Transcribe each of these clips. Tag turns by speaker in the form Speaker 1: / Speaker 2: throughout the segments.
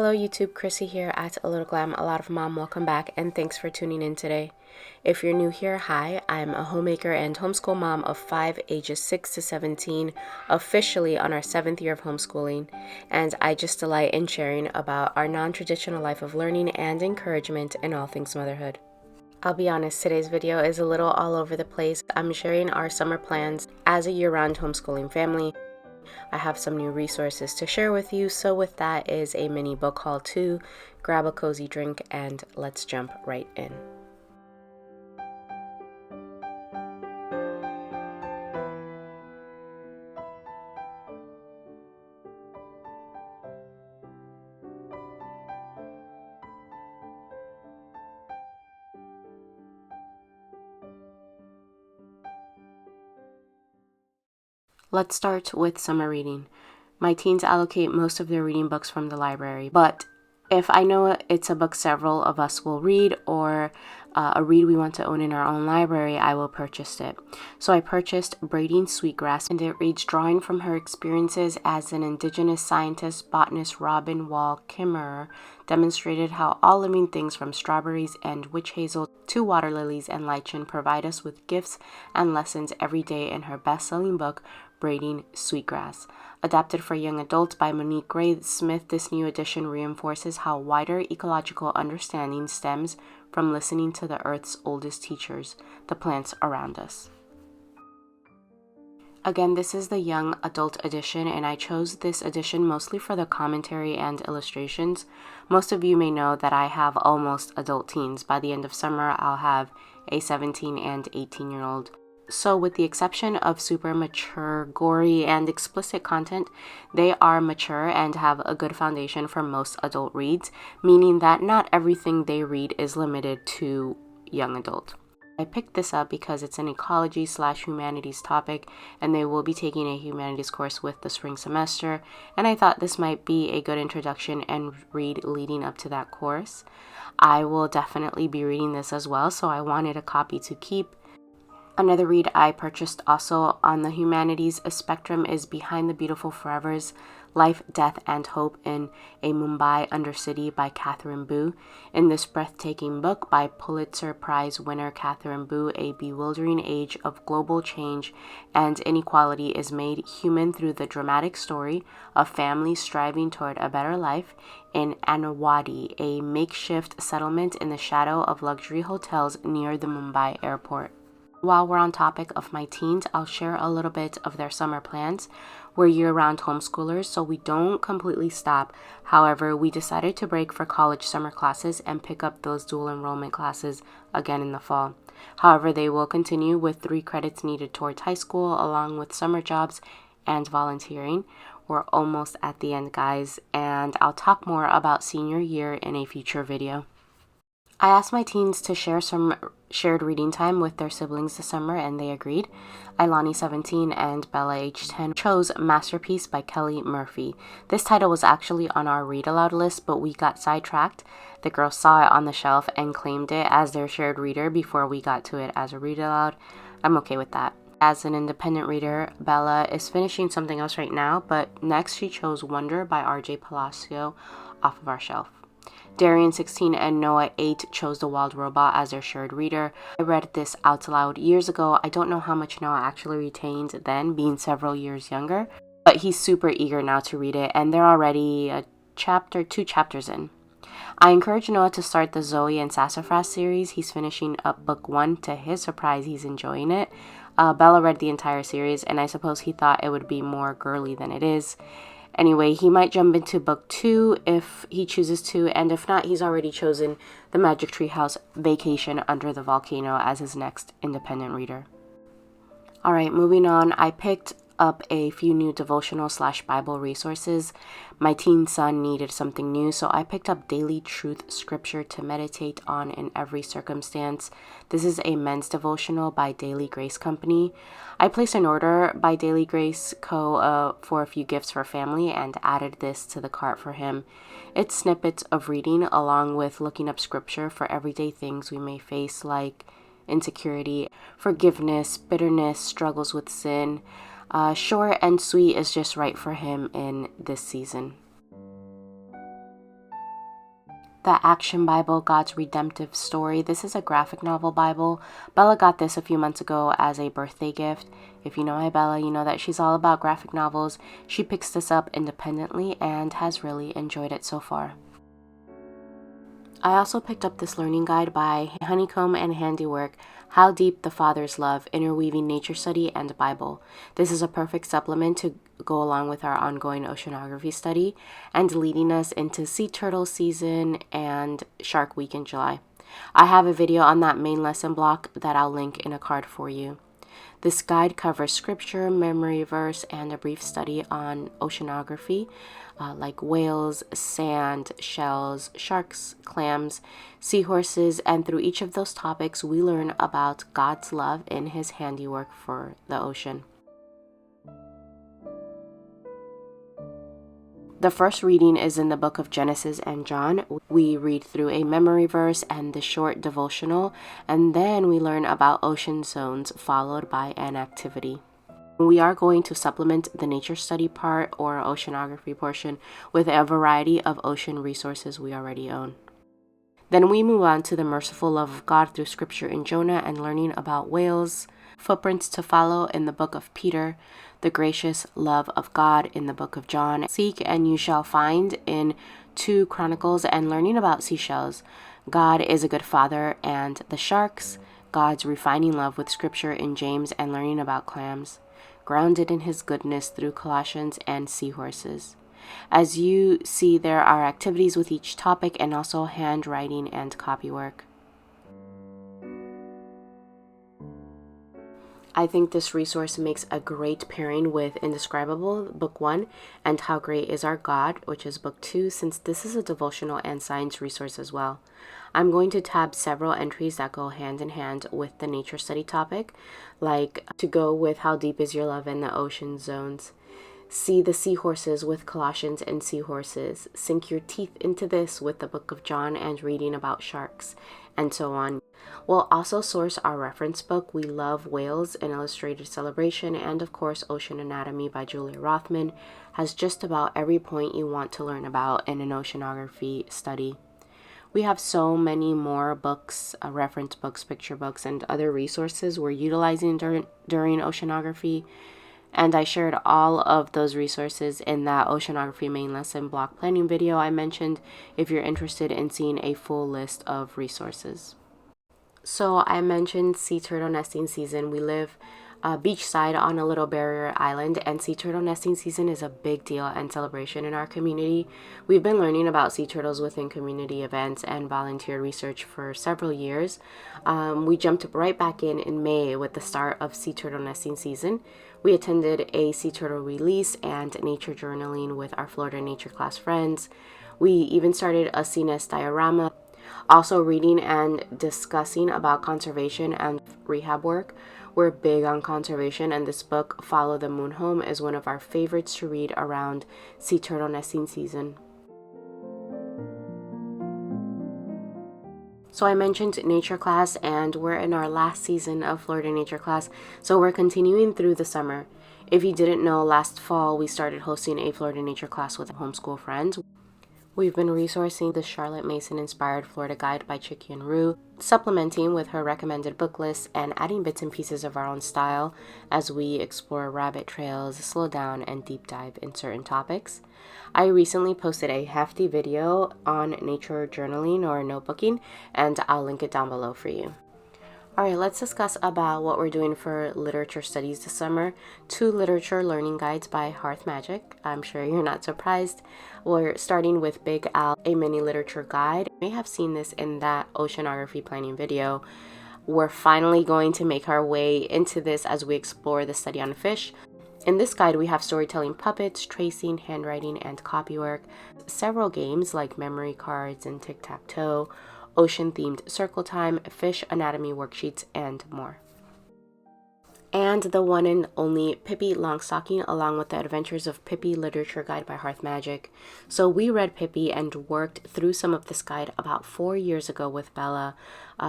Speaker 1: Hello YouTube, Chrissy here at A Little Glam, a lot of mom. Welcome back and thanks for tuning in today. If you're new here, hi, I'm a homemaker and homeschool mom of 5, ages 6 to 17, officially on our 7th year of homeschooling, and I just delight in sharing about our non-traditional life of learning and encouragement in all things motherhood. I'll be honest, today's video is a little all over the place. I'm sharing our summer plans as a year-round homeschooling family. I have some new resources to share with you, so with that is a mini book haul too. Grab a cozy drink and let's jump right in. Let's start with summer reading. My teens allocate most of their reading books from the library, but if I know it's a book several of us will read or a read we want to own in our own library, I will purchase it. So I purchased Braiding Sweetgrass, and it reads drawing from her experiences as an indigenous scientist, botanist Robin Wall Kimmerer demonstrated how all living things from strawberries and witch hazel to water lilies and lichen provide us with gifts and lessons every day in her best-selling book, Braiding Sweetgrass. Adapted for young adults by Monique Gray Smith, this new edition reinforces how wider ecological understanding stems from listening to the Earth's oldest teachers, the plants around us. Again, this is the young adult edition, and I chose this edition mostly for the commentary and illustrations. Most of you may know that I have almost adult teens. By the end of summer, I'll have a 17 and 18-year-old. So with the exception of super mature, gory, and explicit content, they are mature and have a good foundation for most adult reads, meaning that not everything they read is limited to young adult. I picked this up because it's an ecology/humanities topic, and they will be taking a humanities course with the spring semester, and I thought this might be a good introduction and read leading up to that course. I will definitely be reading this as well, so I wanted a copy to keep. Another read I purchased also on the humanities spectrum is Behind the Beautiful Forevers, Life, Death, and Hope in a Mumbai Undercity by Catherine Boo. In this breathtaking book by Pulitzer Prize winner Catherine Boo, a bewildering age of global change and inequality is made human through the dramatic story of families striving toward a better life in Anawadi, a makeshift settlement in the shadow of luxury hotels near the Mumbai airport. While we're on topic of my teens, I'll share a little bit of their summer plans. We're year-round homeschoolers, so we don't completely stop. However, we decided to break for college summer classes and pick up those dual enrollment classes again in the fall. However, they will continue with 3 credits needed towards high school, along with summer jobs and volunteering. We're almost at the end, guys, and I'll talk more about senior year in a future video. I asked my teens to share some shared reading time with their siblings this summer, and they agreed. Ilani, 17, and Bella, age 10, chose Masterpiece by Kelly Murphy. This title was actually on our read aloud list, but we got sidetracked. The girls saw it on the shelf and claimed it as their shared reader before we got to it as a read aloud. I'm okay with that. As an independent reader, Bella is finishing something else right now, but next she chose Wonder by R.J. Palacio off of our shelf. Darian, 16, and Noah, 8, chose The Wild Robot as their shared reader. I read this out loud years ago. I don't know how much Noah actually retained then, being several years younger, but he's super eager now to read it, and they're already 2 chapters in. I encourage Noah to start the Zoe and Sassafras series. He's finishing up book 1. To his surprise, he's enjoying it. Bella read the entire series, and I suppose he thought it would be more girly than it is. Anyway, he might jump into book 2 if he chooses to, and if not, he's already chosen The Magic Tree House Vacation Under the Volcano as his next independent reader. Alright, moving on, I picked up a few new devotional/Bible resources. My teen son needed something new, so I picked up Daily Truth Scripture to meditate on in every circumstance. This is a men's devotional by Daily Grace Company. I placed an order by Daily Grace Co. for a few gifts for family and added this to the cart for him. It's snippets of reading along with looking up scripture for everyday things we may face, like insecurity, forgiveness, bitterness, struggles with sin. Short and sweet is just right for him in this season. The Action Bible, God's Redemptive Story. This is a graphic novel Bible. Bella got this a few months ago as a birthday gift. If you know my Bella, you know that she's all about graphic novels. She picks this up independently and has really enjoyed it so far. I also picked up this learning guide by Honeycomb and Handiwork, How Deep the Father's Love, Interweaving Nature Study and Bible. This is a perfect supplement to go along with our ongoing oceanography study and leading us into sea turtle season and Shark Week in July. I have a video on that main lesson block that I'll link in a card for you. This guide covers scripture, memory verse, and a brief study on oceanography, like whales, sand, shells, sharks, clams, seahorses, and through each of those topics, we learn about God's love in His handiwork for the ocean. The first reading is in the book of Genesis and John. We read through a memory verse and the short devotional, and then we learn about ocean zones, followed by an activity. We are going to supplement the nature study part or oceanography portion with a variety of ocean resources we already own. Then we move on to the merciful love of God through scripture in Jonah and learning about whales, footprints to follow in the book of Peter, the gracious love of God in the book of John, seek and you shall find in 2 Chronicles, and learning about seashells, God is a good father, and the sharks, God's refining love with scripture in James, and learning about clams, grounded in His goodness through Colossians, and seahorses. As you see, there are activities with each topic and also handwriting and copywork. I think this resource makes a great pairing with Indescribable, Book 1, and How Great Is Our God, which is Book 2, since this is a devotional and science resource as well. I'm going to tab several entries that go hand in hand with the nature study topic, like to go with How Deep Is Your Love in the Ocean Zones. See the seahorses with Colossians and seahorses. Sink your teeth into this with the book of John and reading about sharks, and so on. We'll also source our reference book, We Love Whales, an Illustrated Celebration, and of course Ocean Anatomy by Julia Rothman has just about every point you want to learn about in an oceanography study. We have so many more books, reference books, picture books, and other resources we're utilizing during oceanography. And I shared all of those resources in that oceanography main lesson block planning video I mentioned if you're interested in seeing a full list of resources. So I mentioned sea turtle nesting season. We live beachside on a little barrier island, and sea turtle nesting season is a big deal and celebration in our community. We've been learning about sea turtles within community events and volunteer research for several years. We jumped right back in May with the start of sea turtle nesting season. We attended a sea turtle release and nature journaling with our Florida nature class friends. We even started a sea nest diorama. Also reading and discussing about conservation and rehab work. We're big on conservation, and this book, Follow the Moon Home, is one of our favorites to read around sea turtle nesting season. So I mentioned nature class, and we're in our last season of Florida nature class, so we're continuing through the summer. If you didn't know, last fall we started hosting a Florida nature class with homeschool friends. We've been resourcing the Charlotte Mason-inspired Florida Guide by Chicky and Rue, supplementing with her recommended book list and adding bits and pieces of our own style as we explore rabbit trails, slow down, and deep dive in certain topics. I recently posted a hefty video on nature journaling or notebooking, and I'll link it down below for you. Alright, let's discuss about what we're doing for literature studies this summer. 2 literature learning guides by Hearth Magic. I'm sure you're not surprised. We're starting with Big Al, a mini literature guide. You may have seen this in that oceanography planning video. We're finally going to make our way into this as we explore the study on fish. In this guide, we have storytelling puppets, tracing, handwriting, and copywork, several games like memory cards and tic-tac-toe, ocean-themed circle time, fish anatomy worksheets, and more. And the one and only Pippi Longstocking, along with the Adventures of Pippi Literature Guide by Hearth Magic. So we read Pippi and worked through some of this guide about 4 years ago with Bella.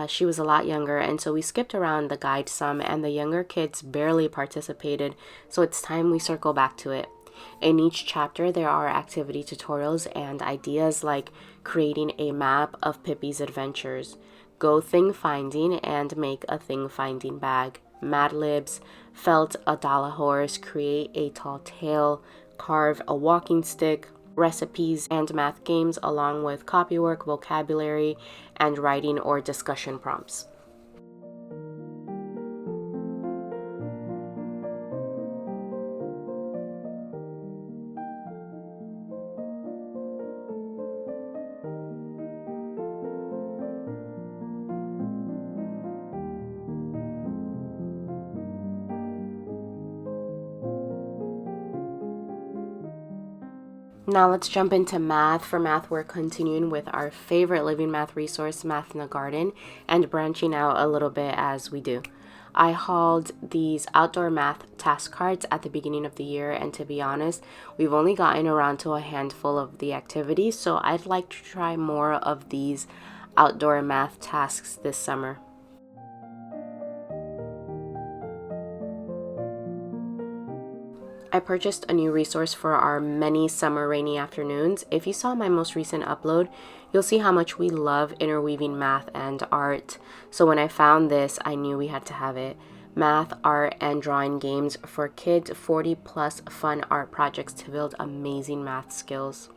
Speaker 1: She was a lot younger, and so we skipped around the guide some, and the younger kids barely participated, so it's time we circle back to it. In each chapter, there are activity tutorials and ideas like creating a map of Pippi's adventures, go thing finding and make a thing finding bag, Mad Libs, felt a dollar horse, create a tall tale, carve a walking stick, recipes and math games along with copywork, vocabulary, and writing or discussion prompts. Now let's jump into math. For math, we're continuing with our favorite living math resource, Math in the Garden, and branching out a little bit as we do. I hauled these outdoor math task cards at the beginning of the year, and to be honest, we've only gotten around to a handful of the activities, so I'd like to try more of these outdoor math tasks this summer. I purchased a new resource for our many summer rainy afternoons. If you saw my most recent upload, you'll see how much we love interweaving math and art. So when I found this, I knew we had to have it. Math, art, and drawing games for kids, 40 plus fun art projects to build amazing math skills.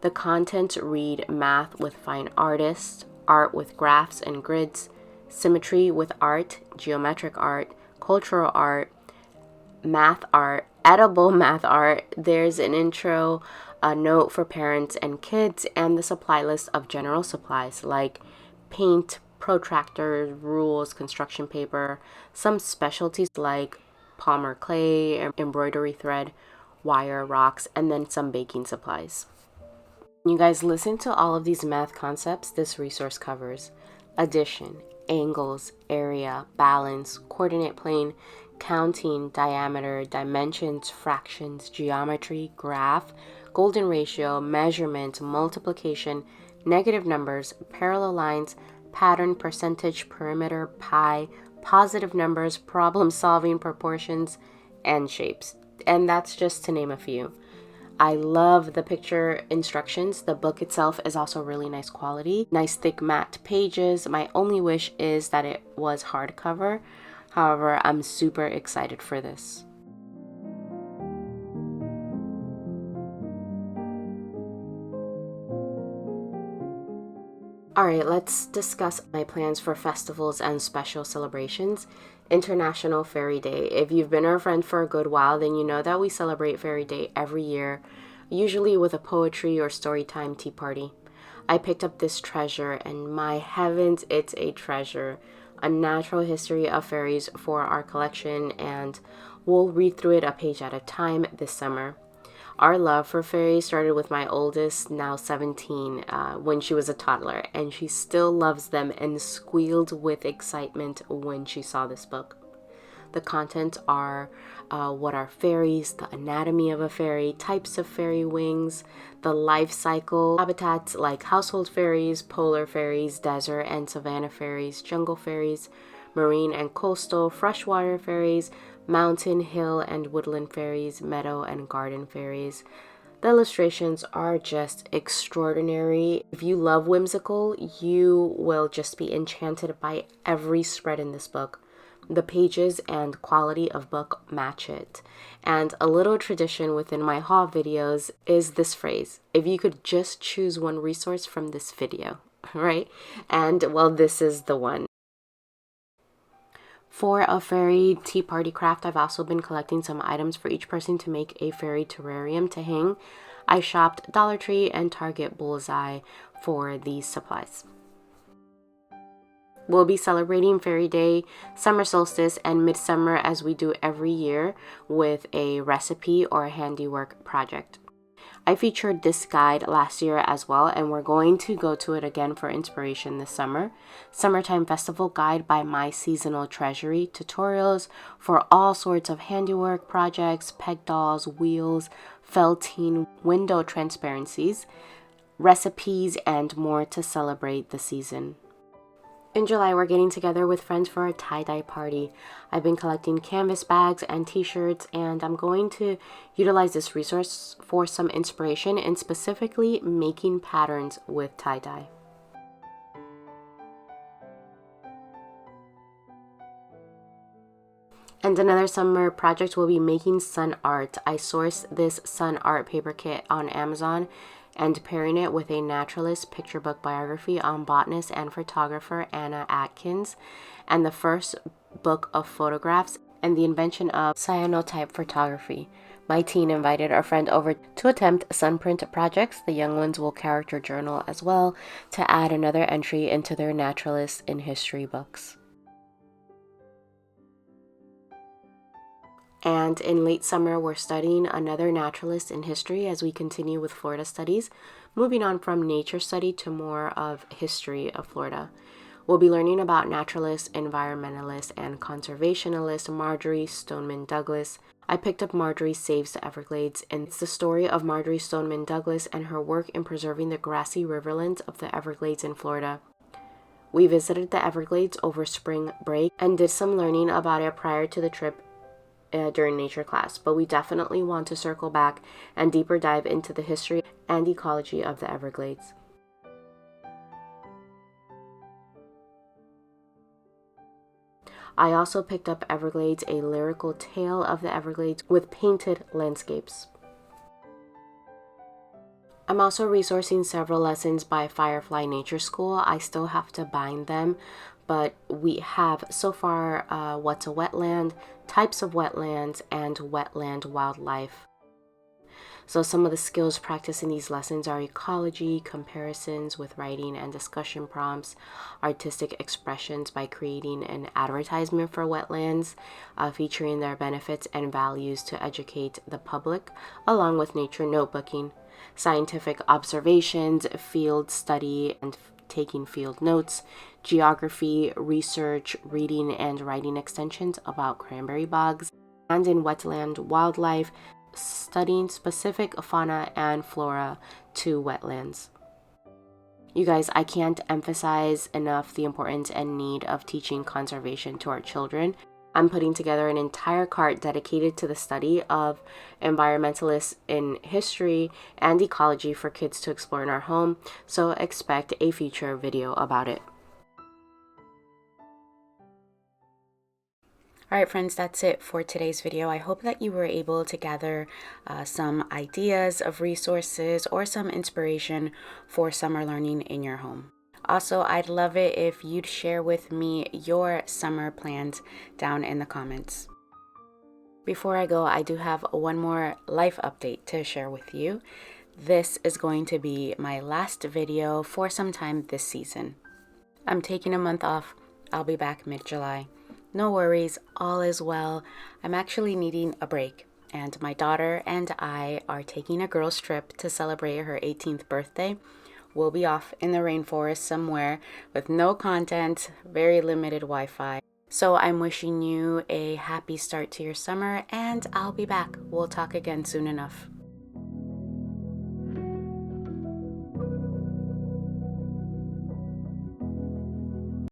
Speaker 1: The contents read math with fine artists, art with graphs and grids, symmetry with art, geometric art, cultural art, math art, edible math art. There's an intro, a note for parents and kids, and the supply list of general supplies like paint, protractors, rules, construction paper, some specialties like Palmer clay, embroidery thread, wire, rocks, and then some baking supplies. You guys listen to all of these math concepts this resource covers: addition, angles, area, balance, coordinate plane, counting, diameter, dimensions, fractions, geometry, graph, golden ratio, measurement, multiplication, negative numbers, parallel lines, pattern, percentage, perimeter, pi, positive numbers, problem solving, proportions, and shapes. And that's just to name a few. I love the picture instructions. The book itself is also really nice quality. Nice thick matte pages. My only wish is that it was hardcover. However, I'm super excited for this. Alright, let's discuss my plans for festivals and special celebrations. International Fairy Day. If you've been our friend for a good while, then you know that we celebrate Fairy Day every year, usually with a poetry or storytime tea party. I picked up this treasure, and my heavens, it's a treasure. A natural history of fairies for our collection, and we'll read through it a page at a time this summer. Our love for fairies started with my oldest, now 17, when she was a toddler, and she still loves them and squealed with excitement when she saw this book. The contents are what are fairies, the anatomy of a fairy, types of fairy wings, the life cycle, habitats like household fairies, polar fairies, desert and savanna fairies, jungle fairies, marine and coastal, freshwater fairies, mountain, hill, and woodland fairies, meadow and garden fairies. The illustrations are just extraordinary. If you love whimsical, you will just be enchanted by every spread in this book. The pages and quality of book match it. And a little tradition within my haul videos is this phrase: if you could just choose one resource from this video, right? And well, this is the one. For a fairy tea party craft, I've also been collecting some items for each person to make a fairy terrarium to hang. I shopped Dollar Tree and Target Bullseye for these supplies. We'll be celebrating Fairy Day, Summer Solstice, and Midsummer as we do every year with a recipe or a handiwork project. I featured this guide last year as well, and we're going to go to it again for inspiration this summer. Summertime Festival Guide by My Seasonal Treasury, tutorials for all sorts of handiwork projects, peg dolls, wheels, felting, window transparencies, recipes, and more to celebrate the season. In July, we're getting together with friends for a tie-dye party. I've been collecting canvas bags and t-shirts, and I'm going to utilize this resource for some inspiration in specifically making patterns with tie-dye. And another summer project will be making sun art. I sourced this sun art paper kit on Amazon and pairing it with a naturalist picture book biography on botanist and photographer Anna Atkins, and the first book of photographs and the invention of cyanotype photography. My teen invited a friend over to attempt sunprint projects. The young ones will character journal as well to add another entry into their naturalist in history books. And in late summer, we're studying another naturalist in history as we continue with Florida studies, moving on from nature study to more of history of Florida. We'll be learning about naturalist, environmentalist, and conservationalist Marjorie Stoneman Douglas. I picked up Marjorie Saves the Everglades, and it's the story of Marjorie Stoneman Douglas and her work in preserving the grassy riverlands of the Everglades in Florida. We visited the Everglades over spring break and did some learning about it prior to the trip during nature class, but we definitely want to circle back and deeper dive into the history and ecology of the Everglades. I also picked up Everglades, a lyrical tale of the Everglades with painted landscapes. I'm also resourcing several lessons by Firefly Nature School. I still have to bind them, but we have so far what's a wetland, types of wetlands, and wetland wildlife. So some of the skills practiced in these lessons are ecology, comparisons with writing and discussion prompts, artistic expressions by creating an advertisement for wetlands, featuring their benefits and values to educate the public, along with nature notebooking, scientific observations, field study, and taking field notes, geography, research, reading and writing extensions about cranberry bogs, and in wetland wildlife, studying specific fauna and flora to wetlands. You guys, I can't emphasize enough the importance and need of teaching conservation to our children. I'm putting together an entire cart dedicated to the study of environmentalists in history and ecology for kids to explore in our home, so expect a future video about it. Alright friends, that's it for today's video. I hope that you were able to gather some ideas of resources or some inspiration for summer learning in your home. Also, I'd love it if you'd share with me your summer plans down in the comments. Before I go, I do have one more life update to share with you. This is going to be my last video for some time this season. I'm taking a month off. I'll be back mid-July. No worries, all is well. I'm actually needing a break, and my daughter and I are taking a girls' trip to celebrate her 18th birthday. We'll be off in the rainforest somewhere with no content, very limited Wi-Fi. So I'm wishing you a happy start to your summer, and I'll be back. We'll talk again soon enough.